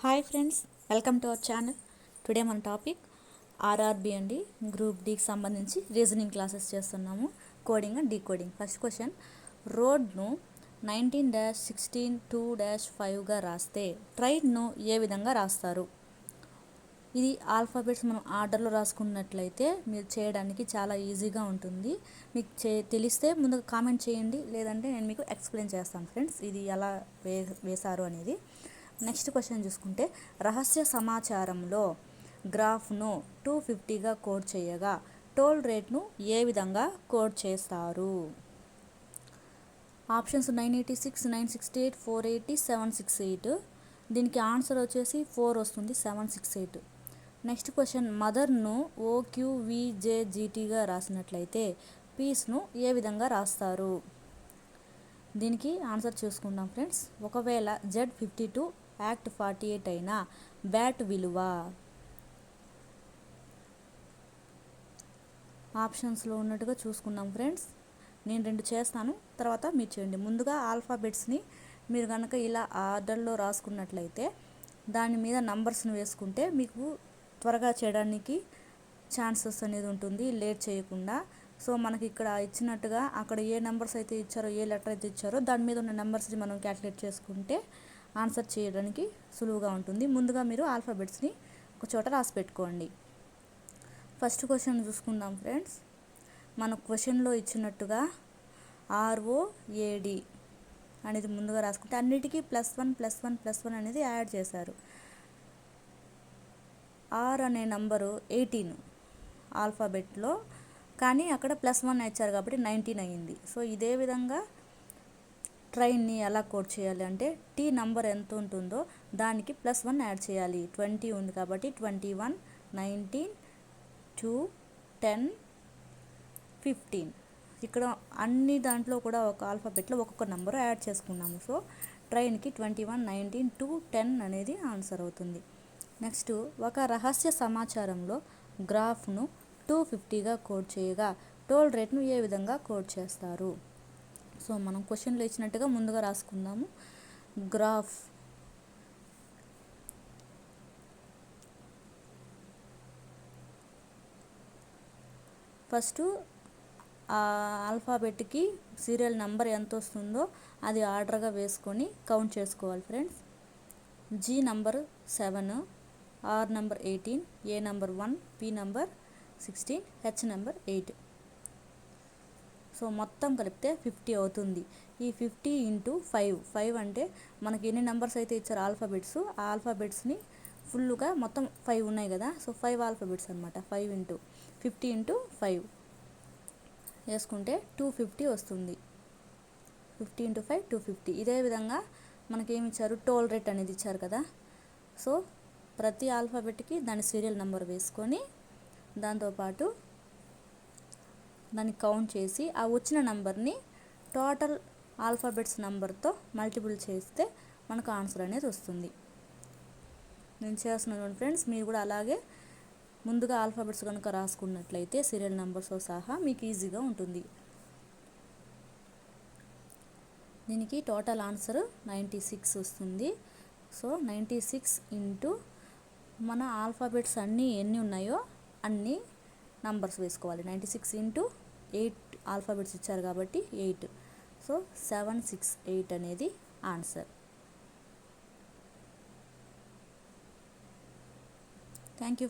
Hi friends, welcome to our channel. Today మన topic RRB అండి. Group డికి సంబంధించి రీజనింగ్ క్లాసెస్ చేస్తున్నాము, coding and decoding. First question, రోడ్ను 19-16-2-5గా రాస్తే ట్రైన్ను ఏ విధంగా రాస్తారు? ఇది ఆల్ఫాబెట్స్ మనం ఆర్డర్లో రాసుకున్నట్లయితే మీరు చేయడానికి చాలా ఈజీగా ఉంటుంది. మీకు తెలిస్తే ముందుగా కామెంట్ చేయండి, లేదంటే నేను మీకు ఎక్స్ప్లెయిన్ చేస్తాను ఫ్రెండ్స్ ఇది ఎలా వేశారు అనేది. నెక్స్ట్ క్వశ్చన్ చూసుకుంటే, రహస్య సమాచారంలో గ్రాఫ్ను 250గా కోడ్ చేయగా టోల్ రేట్ను ఏ విధంగా కోడ్ చేస్తారు? ఆప్షన్స్ 986, 968, 480, 768. దీనికి ఆన్సర్ వచ్చేసి 4 వస్తుంది, 768. నెక్స్ట్ క్వశ్చన్, మదర్ను OQVJGTగా రాసినట్లయితే పీస్ను ఏ విధంగా రాస్తారు? దీనికి ఆన్సర్ చూసుకుందాం ఫ్రెండ్స్. ఒకవేళ Z52 యాక్ట్ 48 అయినా బ్యాట్ విలువ ఆప్షన్స్లో ఉన్నట్టుగా చూసుకుందాం ఫ్రెండ్స్. నేను 2 చేస్తాను, తర్వాత మీరు చేయండి. ముందుగా ఆల్ఫాబెట్స్ని మీరు కనుక ఇలా ఆర్డర్లో రాసుకున్నట్లయితే దాని మీద నంబర్స్ని వేసుకుంటే మీకు త్వరగా చేయడానికి ఛాన్సెస్ అనేది ఉంటుంది, లేట్ చేయకుండా. సో మనకి ఇక్కడ ఇచ్చినట్టుగా అక్కడ ఏ నెంబర్స్ అయితే ఇచ్చారో, ఏ లెటర్ అయితే ఇచ్చారో దాని మీద ఉన్న నెంబర్స్ని మనం క్యాలిక్యులేట్ చేసుకుంటే ఆన్సర్ చేయడానికి సులువుగా ఉంటుంది. ముందుగా మీరు ఆల్ఫాబెట్స్ని ఒక చోట రాసి పెట్టుకోండి. ఫస్ట్ క్వశ్చన్ చూసుకుందాం ఫ్రెండ్స్. మన క్వశ్చన్లో ఇచ్చినట్టుగా ROAD అనేది ముందుగా రాసుకుంటే అన్నిటికీ +1 అనేది యాడ్ చేశారు. R అనే నంబరు 18 ఆల్ఫాబెట్లో, కానీ అక్కడ +1 ఇచ్చారు కాబట్టి 19 అయ్యింది. సో ఇదే విధంగా ట్రైన్ని ఎలా కోడ్ చేయాలి అంటే, T నంబర్ ఎంత ఉంటుందో దానికి +1 యాడ్ చేయాలి. 20 ఉంది కాబట్టి 21, 19, 2, 10, 15. ఇక్కడ అన్ని దాంట్లో కూడా ఒక ఆల్ఫాబెట్లో ఒక్కొక్క నెంబరు యాడ్ చేసుకున్నాము. సో ట్రైన్కి 21, 19, 2, 10 అనేది ఆన్సర్ అవుతుంది. నెక్స్ట్, ఒక రహస్య సమాచారంలో గ్రాఫ్ను 250గా కోడ్ చేయగా టోల్ రేట్ను ఏ విధంగా కోడ్ చేస్తారు? సో మనం క్వశ్చన్లో ఇచ్చినట్టుగా ముందుగా రాసుకుందాము. గ్రాఫ్ ఫస్ట్ ఆల్ఫాబెట్కి సీరియల్ నెంబర్ ఎంత వస్తుందో అది ఆర్డర్గా వేసుకొని కౌంట్ చేసుకోవాలి friends. G number 7, R number 18, A number 1, P number 16, H number 8. So మొత్తం కలిపితే 50 అవుతుంది. ఈ 50 × 5 అంటే మనకి ఎన్ని నెంబర్స్ అయితే ఇచ్చారు ఆల్ఫాబెట్స్, ఆ ఆల్ఫాబెట్స్ని ఫుల్గా మొత్తం 5 ఉన్నాయి కదా, సో 5 ఆల్ఫాబెట్స్ అనమాట. 5 × 50 × 5 వేసుకుంటే 250 వస్తుంది. 50 × 5 250. ఇదే విధంగా మనకేమి ఇచ్చారు, టోల్ రేట్ అనేది ఇచ్చారు కదా. సో ప్రతి ఆల్ఫాబెట్కి దాని సీరియల్ నెంబర్ వేసుకొని దాంతోపాటు దాన్ని కౌంట్ చేసి ఆ వచ్చిన నెంబర్ని టోటల్ ఆల్ఫాబెట్స్ నెంబర్తో మల్టిపుల్ చేస్తే మనకు ఆన్సర్ అనేది వస్తుంది. నేను చేస్తున్నాను ఫ్రెండ్స్, మీరు కూడా అలాగే ముందుగా ఆల్ఫాబెట్స్ కనుక రాసుకున్నట్లయితే సీరియల్ నెంబర్స్తో సహా మీకు ఈజీగా ఉంటుంది. దీనికి టోటల్ ఆన్సర్ 96 వస్తుంది. సో 96 × మన ఆల్ఫాబెట్స్ అన్నీ ఎన్ని ఉన్నాయో అన్ని నంబర్స్ వేసుకోవాలి. 96 × 8 ఆల్ఫాబెట్స్ ఇచ్చారు కాబట్టి 8. సో 768 అనేది ఆన్సర్. Thank you.